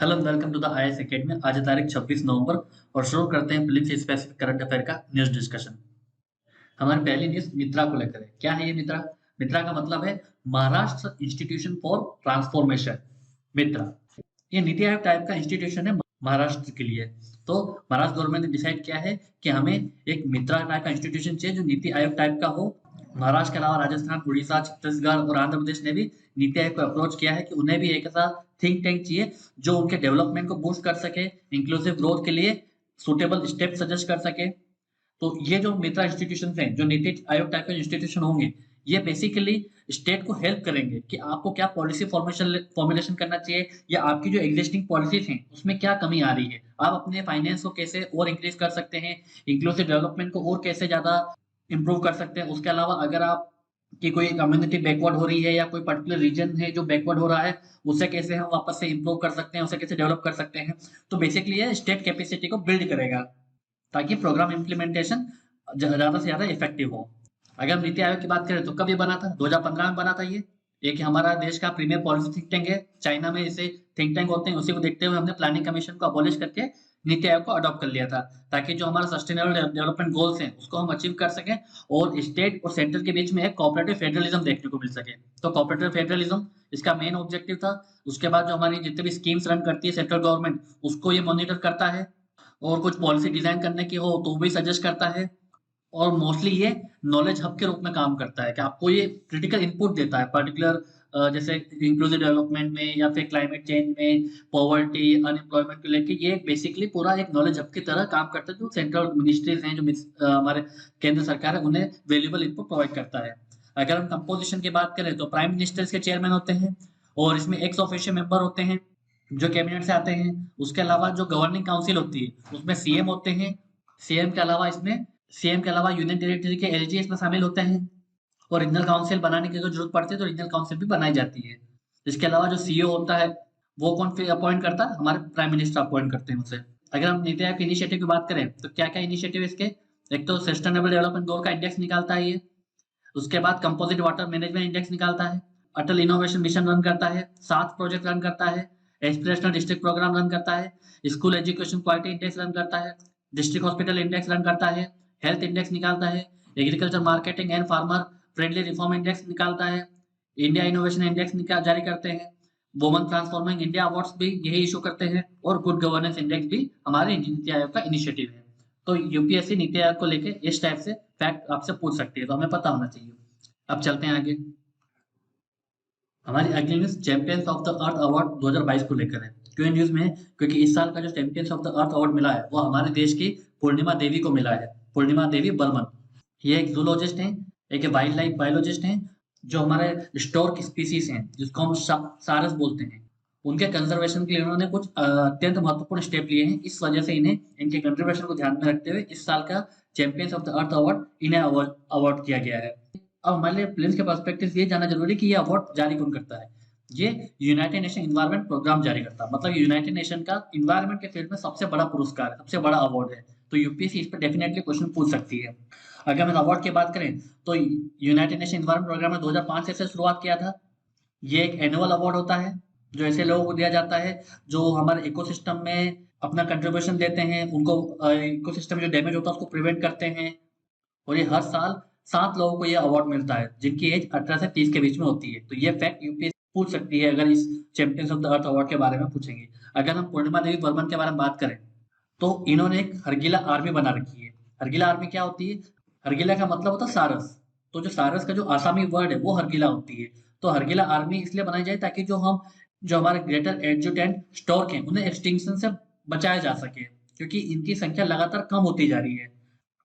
Hello welcome to the IAS academy. आज है तारीख 26 नवंबर और शुरू करते हैं प्रीलिम्स स्पेसिफिक करंट अफेयर का न्यूज़ डिस्कशन। हमारी पहली न्यूज़ मित्रा को लेकर है। क्या है ये मित्रा? मित्रा का मतलब है महाराष्ट्र इंस्टीट्यूशन फॉर ट्रांसफॉर्मेशन। मित्रा ये नीति आयोग टाइप का इंस्टीट्यूशन है महाराष्ट्र के लिए। तो महाराष्ट्र गवर्नमेंट ने डिसाइड किया है कि हमें एक मित्रा टाइप का इंस्टीट्यूशन चाहिए जो नीति आयोग टाइप का हो। महाराष्ट्र के अलावा राजस्थान, उड़ीसा, छत्तीसगढ़ और आंध्र प्रदेश ने भी नीति आयोग को अप्रोच किया है कि उन्हें भी एक ऐसा थिंक टैंक चाहिए जो उनके डेवलपमेंट को बूस्ट कर सके, इंक्लूसिव ग्रोथ के लिए सुटेबल स्टेप सजेस्ट कर सके। तो ये जो मित्रा इंस्टीट्यूशन हैं, जो नीति आयोग टाइप के इंस्टीट्यूशन होंगे, ये बेसिकली स्टेट को हेल्प करेंगे कि आपको क्या पॉलिसी फॉर्मुलेशन करना चाहिए या आपकी जो एग्जिस्टिंग पॉलिसीज हैं उसमें क्या कमी आ रही है, आप अपने फाइनेंस को कैसे और इंक्रीज कर सकते हैं, इंक्लूसिव डेवलपमेंट को और कैसे ज्यादा इंप्रूव कर सकते हैं। उसके अलावा अगर आप कि कोई कम्युनिटी बैकवर्ड हो रही है या कोई पर्टिकुलर रीजन है जो बैकवर्ड हो रहा है, उसे कैसे हम वापस से इंप्रूव कर सकते हैं, उसे कैसे डेवलप कर सकते हैं। तो बेसिकली ये स्टेट कैपेसिटी को बिल्ड करेगा ताकि प्रोग्राम इम्प्लीमेंटेशन ज्यादा से ज्यादा इफेक्टिव हो। अगर हम नीति आयोग की बात करें तो कब ये बना था? 2015 में बना था ये। एक हमारा देश का प्रीमियर पॉलिसी थिंक टैंक है, चाइना में इसे थिंक टैंक होते हैं, उसी को देखते हुए हमने प्लानिंग कमीशन को अबॉलिश करके नीति आयोग को अडॉप्ट कर लिया था ताकि जो हमारा सस्टेनेबल डेवलपमेंट गोल्स हैं उसको हम अचीव कर सकें और स्टेट और सेंटर के बीच में एक कोऑपरेटिव फेडरलिज्म देखने को मिल सके। तो कोऑपरेटिव फेडरलिज्म इसका मेन ऑब्जेक्टिव था। उसके बाद जो हमारी जितनी भी स्कीम्स रन करती है सेंट्रल गवर्नमेंट, उसको ये मॉनिटर करता है और कुछ पॉलिसी डिजाइन करने की हो तो भी सजेस्ट करता है। और मोस्टली ये नॉलेज हब के रूप में काम करता है कि आपको ये क्रिटिकल इनपुट देता है पर्टिकुलर जैसे इंक्लूसिव डेवलपमेंट में या फिर क्लाइमेट चेंज में, पॉवर्टी, अनएम्प्लॉयमेंट को लेके ये बेसिकली पूरा एक नॉलेज हब की तरह काम करता है जो सेंट्रल मिनिस्ट्रीज हैं, जो हमारे केंद्र सरकार है, उन्हें वैल्यूएबल इनपुट प्रोवाइड करता है। अगर हम कंपोजिशन की बात करें तो प्राइम मिनिस्टर के चेयरमैन होते हैं और इसमें एक्स ऑफिशियो मेंबर होते हैं जो कैबिनेट से आते हैं। उसके अलावा जो गवर्निंग काउंसिल होती है उसमें सीएम होते हैं। सीएम के अलावा इसमें सीएम के अलावा यूनियन टेरिटरी के एलजी इसमें शामिल होते हैं और रीजनल काउंसिल बनाने की अगर जरूरत पड़ती है तो रीजनल काउंसिल भी बनाई जाती है। इसके अलावा जो सीईओ होता है वो कौन फिर अपॉइंट करता है? हमारे प्राइम मिनिस्टर अपॉइंट करते हैं उसे। अगर हम नीति आयोग के इनिशिएटिव की बात करें तो क्या क्या इनिशिएटिव इसके? एक तो सस्टेनेबल डेवलपमेंट गोल का इंडेक्स निकालता है ये। उसके बाद कंपोजिट वाटर मैनेजमेंट इंडेक्स निकालता है, अटल इनोवेशन मिशन रन करता है, 7 प्रोजेक्ट रन करता है, एस्पिरेशनल डिस्ट्रिक्ट प्रोग्राम रन करता है, school education quality index run करता है, डिस्ट्रिक्ट हॉस्पिटल इंडेक्स रन करता है, हेल्थ इंडेक्स निकालता है, agriculture marketing and farmer friendly reform index निकालता है, इंडिया इनोवेशन इंडेक्स जारी करते हैं, वुमन ट्रांसफॉर्मिंग इंडिया अवार्ड्स भी यही इशू करते हैं और गुड गवर्नेंस इंडेक्स भी हमारे नीति आयोग का इनिशिएटिव है। तो यूपीएससी नीति आयोग को लेके इस टाइप से फैक्ट आपसे पूछ सकती है, तो हमें पता होना चाहिए। अब चलते हैं आगे। हमारी अगली news champions of the earth award 2022 को लेकर है। क्यों न्यूज में? क्योंकि इस साल का जो champions of the earth award मिला है वो हमारे देश की पूर्णिमा देवी को मिला है। पूर्णिमा देवी बर्मन, ये एक जूलॉजिस्ट हैं, एक वाइल्ड लाइफ बायोलॉजिस्ट हैं जो हमारे स्टोर्क स्पीसीज हैं जिसको हम सारस बोलते हैं, उनके कंजर्वेशन के लिए उन्होंने कुछ अत्यंत महत्वपूर्ण स्टेप लिए हैं। इस वजह से इन्हें इनके कंट्रीब्यूशन को ध्यान में रखते हुए इस साल का champions of the earth award इन्हें अवार्ड किया गया है। अब हमारे लिए प्लेन्स के पर्सपेक्टिव से ये जानना जरूरी है कि ये अवार्ड जारी कौन करता है। ये यूनाइटेड नेशन इन्वायरमेंट प्रोग्राम जारी करता है, मतलब यूनाइटेड नेशन का इन्वायरमेंट के फील्ड में सबसे बड़ा पुरस्कार है, सबसे बड़ा अवार्ड है। तो यूपीएससी इस पर डेफिनेटली क्वेश्चन पूछ सकती है। अगर हम अवार्ड की बात करें तो यूनाइटेड नेशन इन्वायरमेंट प्रोग्राम ने 2005 से शुरुआत किया था। ये एक एनुअल अवार्ड होता है जो ऐसे लोगों को दिया जाता है जो हमारे इकोसिस्टम में अपना कंट्रीब्यूशन देते हैं, उनको इकोसिस्टम में जो डैमेज होता है उसको प्रिवेंट करते हैं। और ये हर साल 7 लोगों को ये अवार्ड मिलता है जिनकी एज 18 से 30 के बीच में होती है। तो ये फैक्ट यूपीएससी पूछ सकती है अगर इस champions of the earth award के बारे में पूछेंगे। अगर हम पूर्णिमा देवी बर्मन के बारे में बात करें तो इन्होंने एक हरगिला आर्मी बना रखी है। हरगिला आर्मी क्या होती है? हरगिला का मतलब होता है सारस। तो जो सारस का जो आसामी वर्ड है वो हरगिला होती है। तो हरगिला आर्मी इसलिए बनाई जाए ताकि जो हमारे ग्रेटर एडजुटेंट स्टॉर्क हैं उन्हें एक्सटिंक्शन से बचाया जा सके, क्योंकि इनकी संख्या लगातार कम होती जा रही है।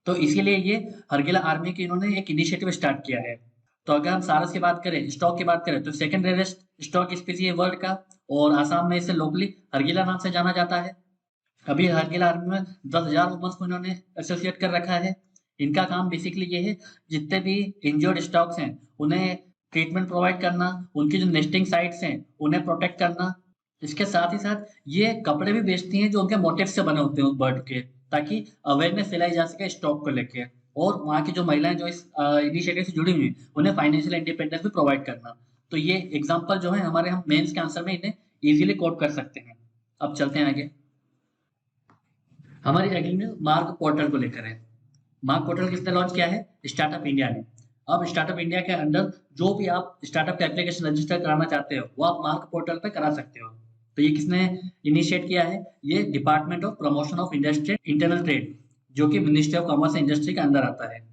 तो इसीलिए ये हरगिला आर्मी की इन्होंने एक इनिशिएटिव स्टार्ट किया है। तो अगर हम सारस की बात करें, स्टॉक की बात करें, तो सेकंड रेयरेस्ट स्टॉक स्पीसी है वर्ल्ड का और आसाम में इसे लोकली हरगिला नाम से जाना जाता है। अभी हरगिला आर्मी में 10,000 वुमेन्स को इन्होंने एसोसिएट कर रखा है। इनका काम बेसिकली ये है जितने भी इंजर्ड स्टॉक्स हैं उन्हें ट्रीटमेंट प्रोवाइड करना, उनकी जो नेस्टिंग साइट्स हैं उन्हें प्रोटेक्ट करना। इसके साथ ही साथ ये कपड़े भी बेचती हैं जो उनके मोटिव से बने होते हैं उस बर्ड के, ताकि अवेयरनेस फैलाई जा सके स्टॉक को लेके। और वहाँ की जो महिलाएं जो इस इनिशिएटिव से जुड़ी हुई हैं उन्हें फाइनेंशियल इंडिपेंडेंस भी प्रोवाइड करना। तो ये एग्जांपल जो है हमारे हम मेंस के आंसर में इन्हें इजीली कोट कर सकते हैं। अब चलते हैं आगे। हमारी अगली न्यूज मार्क पोर्टल को लेकर है। मार्क पोर्टल किसने लॉन्च किया है? स्टार्टअप इंडिया ने। अब स्टार्टअप इंडिया के अंडर जो भी आप स्टार्टअप का एप्लीकेशन रजिस्टर कराना चाहते हो वो आप मार्क पोर्टल पे करा सकते हो। तो ये किसने इनिशिएट किया है? ये department of promotion of industry internal trade, जो कि ministry of commerce and industry के अंदर आता है।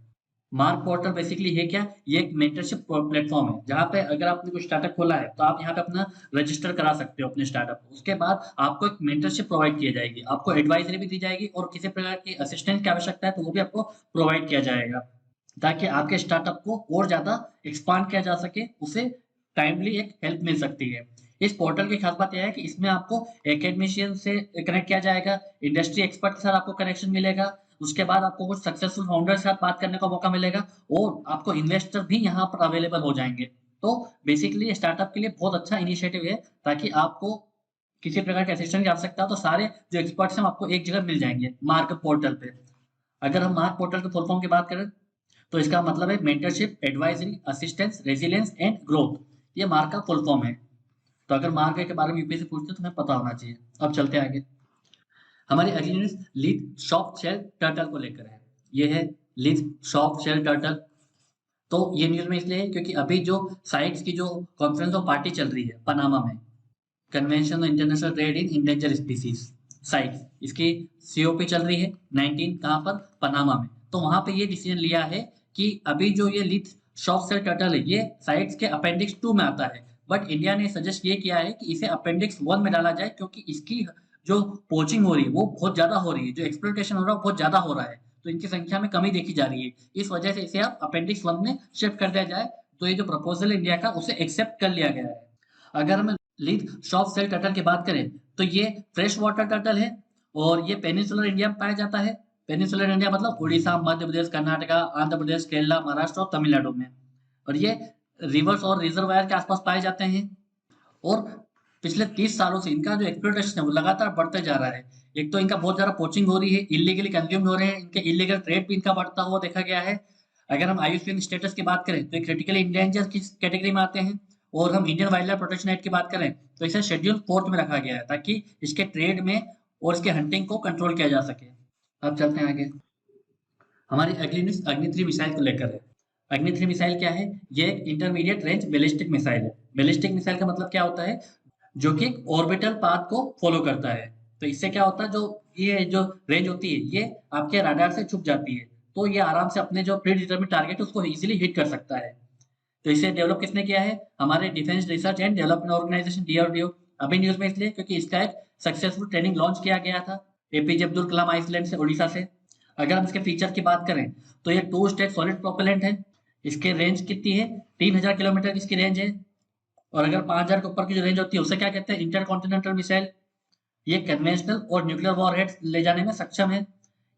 मार्क पोर्टल बेसिकली है क्या? ये एक मेंटरशिप प्लेटफॉर्म है जहाँ पे अगर आपने कोई स्टार्टअप खोला है तो आप यहाँ पे अपना रजिस्टर करा सकते हो अपने स्टार्टअप। उसके बाद आपको एक मेंटरशिप प्रोवाइड की जाएगी, आपको एडवाइजरी भी दी जाएगी और किसी प्रकार की असिस्टेंस की आवश्यकता है तो वो भी आपको प्रोवाइड किया जाएगा, ताकि आपके स्टार्टअप को और ज्यादा एक्सपांड किया जा सके, उसे टाइमली एक हेल्प मिल सकती है। इस पोर्टल की खास बात यह है कि इसमें आपको एकेडमिशियन से कनेक्ट किया जाएगा, इंडस्ट्री एक्सपर्ट के साथ आपको कनेक्शन मिलेगा, उसके बाद आपको कुछ सक्सेसफुल फाउंडर के साथ बात करने का मौका मिलेगा और आपको इन्वेस्टर भी यहाँ पर अवेलेबल हो जाएंगे। तो बेसिकली स्टार्टअप के लिए बहुत अच्छा इनिशिएटिव है, ताकि आपको किसी प्रकार के असिस्टेंट की आवश्यकता हो तो सारे जो एक्सपर्ट्स हैं आपको एक जगह मिल जाएंगे मार्क पोर्टल पे। अगर हम मार्क पोर्टल के फुल फॉर्म की बात करें तो इसका मतलब है mentorship, advisory, assistance, resilience and growth. ये मार्क का फुल फॉर्म है। तो अगर मार्क के बारे में यूपीएससी पूछते हैं तो हमें पता होना चाहिए। अब चलते हैं आगे। हमारी अगली news lead soft shell turtle को लेकर है। ये है लीड सॉफ्ट शेल टर्टल। तो ये न्यूज में इसलिए है क्योंकि अभी जो साइट्स की जो कॉन्फ्रेंस ऑफ पार्टी चल रही है पनामा में, convention on international trade in endangered species CITES, इसकी सीओपी चल रही है 19 कहाँ पर? पनामा में। तो वहां पे ये डिसीजन लिया है कि अभी जो ये लीड सॉफ्ट शेल टर्टल है ये साइट्स के अपेंडिक्स 2 में आता है, बट इंडिया ने सजेस्ट ये किया है कि इसे अपेंडिक्स 1 में डाला जाए, क्योंकि इसकी जो पोचिंग हो रही है वो बहुत ज्यादा हो रही है, जो एक्सप्लोइटेशन हो रहा है वो बहुत ज्यादा हो रहा है, तो इनकी संख्या में कमी देखी जा रही है। इस वजह से इसे आप अपेंडिक्स 1 में शिफ्ट कर दिया जाए। तो ये जो प्रपोजल है इंडिया का उसे एक्सेप्ट कर लिया गया है। अगर हम लीड सॉफ्ट शेल टर्टल की बात करें तो ये फ्रेश वाटर टर्टल है और ये पेनिनसुलर इंडिया में पाया जाता है। पेनिनसुलर इंडिया मतलब उड़ीसा, मध्य प्रदेश, कर्नाटका, आंध्र प्रदेश, केरला, महाराष्ट्र और तमिलनाडु में। और ये रिवर्स और रिजर्वायर के आसपास पाए जाते हैं। और पिछले 30 सालों से इनका जो एक्सप्लोइटेशन है वो लगातार बढ़ते जा रहा है। एक तो इनका बहुत ज्यादा पोचिंग हो रही है, इलीगली कंज्यूम हो रहे हैं, इनके इलीगल ट्रेड भी इनका बढ़ता हुआ देखा गया है। अगर हम आईयूसीएन स्टेटस की बात करें तो ये क्रिटिकली इंडेंजर की कैटेगरी में आते हैं। और हम Indian wild life protection act की बात करें तो इसे शेड्यूल 4 में रखा गया है, ताकि इसके ट्रेड में और इसके हंटिंग को कंट्रोल किया जा सके। अब चलते हैं आगे। हमारी अगली न्यूज अग्नि-3 मिसाइल को लेकर है। अग्नि-3 मिसाइल क्या है? ये एक इंटरमीडिएट रेंज बैलिस्टिक मिसाइल है। बैलिस्टिक मिसाइल का मतलब क्या होता है? जो कि एक ऑर्बिटल पाथ को फॉलो करता है। तो इससे क्या होता है, जो ये जो रेंज होती है ये आपके रडार से छुप जाती है, तो ये आराम से अपने जो प्री डिटरमिन्ड टारगेट है उसको इजीली हिट कर सकता है। तो इसे डेवलप किसने किया है? हमारे defence research and development organisation DRDO. अभी न्यूज में इसलिए क्योंकि इसका एक सक्सेसफुल ट्रेनिंग लॉन्च किया गया था एपीजे अब्दुल कलाम आइसलैंड से, उड़ीसा से। अगर हम इसके फीचर की बात करें तो ये 2 स्टेज सॉलिड प्रोपेलेंट है। इसके रेंज कितनी है? 3000 किलोमीटर की इसकी रेंज है। और अगर 5000 के ऊपर की जो रेंज होती है उसे क्या कहते हैं? Intercontinental missile. ये कन्वेंशनल और न्यूक्लियर वॉरहेड्स ले जाने में सक्षम है।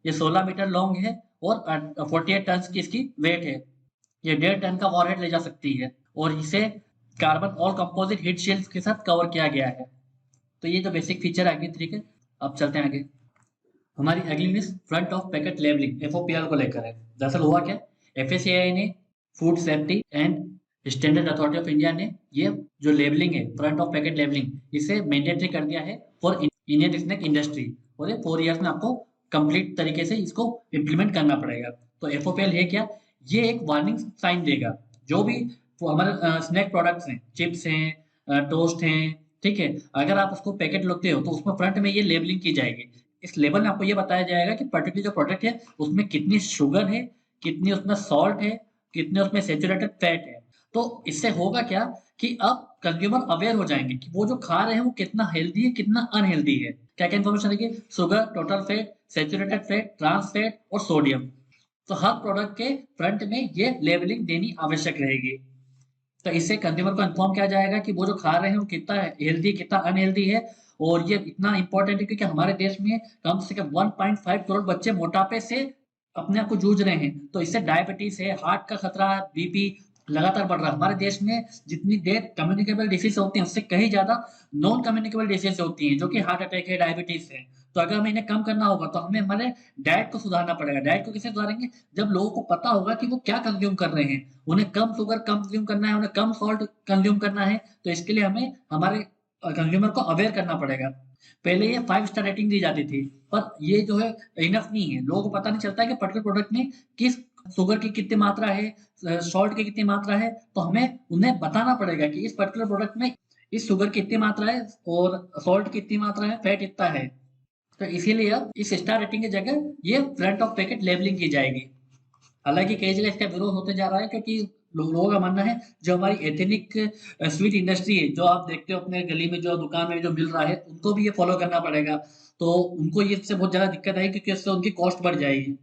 ये 16 मीटर लॉन्ग है और 48 टन की इसकी वेट है। ये 1.5 टन का वॉरहेड ले जा सकती है और इसे carbon all composite heat shield के साथ कवर किया गया है। तो ये जो बेसिक फीचर है अग्नि-3 के। अब चलते हैं आगे। हमारी अगली news front of packet labelling FOPL को लेकर है। दरअसल हुआ क्या? एफएसएआई ने, food safety and standard authority of India ने ये जो लेबलिंग है फ्रंट ऑफ पैकेट लेबलिंग इसे मैंडेटरी कर दिया है फॉर इंडियन स्नैक इंडस्ट्री। और ये 4 ईयर्स में आपको कंप्लीट तरीके से इसको इम्प्लीमेंट करना पड़ेगा। तो एफओपीएल है क्या? ये एक वार्निंग साइन देगा जो भी हमारे स्नैक प्रोडक्ट्स हैं, चिप्स हैं, टोस्ट हैं, ठीक है, अगर आप उसको पैकेट लेते हो तो उसमें फ्रंट में ये लेबलिंग की जाएगी। इस लेबल में आपको ये बताया जाएगा कि पर्टिकुलर जो प्रोडक्ट है उसमें कितनी शुगर है, कितनी उसमें सॉल्ट है, कितने उसमें सैचुरेटेड फैट है। तो इससे होगा क्या कि अब कंज्यूमर अवेयर हो जाएंगे कि वो जो खा रहे हैं वो कितना हेल्दी है, कितना अनहेल्दी है। क्या क्या इन्फॉर्मेशन रहेगी? Sugar, total fat, saturated fat, trans fat और सोडियम। तो हर प्रोडक्ट के फ्रंट में ये लेबलिंग देनी आवश्यक रहेगी। तो इससे कंज्यूमर को इन्फॉर्म किया जाएगा कि वो जो खा रहे हैं वो कितना हेल्दी, कितना अनहेल्दी है। और ये इतना इंपॉर्टेंट है क्योंकि हमारे देश में कम से कम 1.5 करोड़ बच्चे मोटापे से अपने आप को जूझ रहे हैं। तो इससे डायबिटीज है, हार्ट का खतरा, बीपी लगातार बढ़ रहा है। हमारे देश में जितनी डेथ कम्युनिकेबल डिसीज होती है उससे कहीं ज्यादा नॉन कम्युनिकेबल डिसीज होती हैं, जो कि हार्ट अटैक है, डायबिटीज है। तो अगर हमें इन्हें कम करना होगा तो हमें हमारे डाइट को सुधारना पड़ेगा। डाइट को कैसे सुधारेंगे? जब लोगों को पता होगा कि वो क्या कंज्यूम कर रहे हैं, उन्हें कम शुगर कंज्यूम करना है, उन्हें कम सॉल्ट कंज्यूम करना है। तो इसके लिए हमें हमारे कंज्यूमर को अवेयर करना पड़ेगा। पहले ये 5 स्टार रेटिंग दी जाती थी, पर ये जो है इनफ नहीं है। लोगों को पता नहीं चलता है कि पर्टिकुलर प्रोडक्ट में किस शुगर की कितनी मात्रा है, सॉल्ट की कितनी मात्रा है, तो हमें उन्हें बताना पड़ेगा कि इस पर्टिकुलर प्रोडक्ट में इस शुगर की इतनी मात्रा है और सॉल्ट की इतनी मात्रा है, फैट इतना है। तो इसीलिए अब इस स्टार रेटिंग की जगह ये फ्रंट ऑफ पैकेट लेबलिंग की जाएगी। हालांकि कई जगह इसका विरोध होते जा रहा है, क्योंकि लोगों का मानना है जो हमारी एथेनिक स्वीट इंडस्ट्री है, जो आप देखते हो अपने गली में जो दुकान में जो मिल रहा है, उनको भी ये फॉलो करना पड़ेगा। तो उनको ये इससे बहुत ज्यादा दिक्कत आएगी, क्योंकि इससे उनकी कॉस्ट बढ़ जाएगी।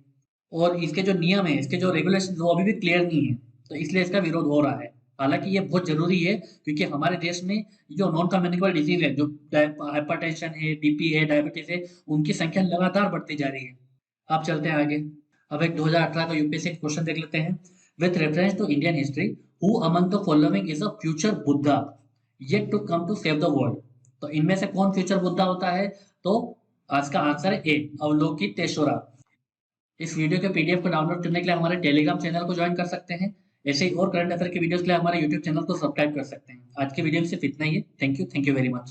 और इसके जो नियम है, इसके जो रेगुलेशन, वो अभी भी क्लियर नहीं है। तो इसलिए इसका विरोध हो रहा है। हालांकि ये बहुत जरूरी है, क्योंकि हमारे देश में जो नॉन कम्युनिकेबल डिजीज है, जो हाइपरटेंशन है, बीपी है, डायबिटीज है, उनकी संख्या लगातार बढ़ती जा रही है। आप चलते हैं आगे। अब एक 2018 का यूपीएससी क्वेश्चन देख लेते हैं। With reference to Indian history, who among the following is a future Buddha yet to come to save the world? तो इनमें से कौन फ्यूचर बुद्धा होता है? तो आज का आंसर है ए, अवलोकी तेश्वरा। इस वीडियो के पीडीएफ को डाउनलोड करने के लिए हमारे टेलीग्राम चैनल को ज्वाइन कर सकते हैं। ऐसे ही और करंट अफेयर की वीडियोस के लिए हमारे यूट्यूब चैनल को सब्सक्राइब कर सकते हैं। आज की वीडियो में सिर्फ इतना ही है। Thank you very much.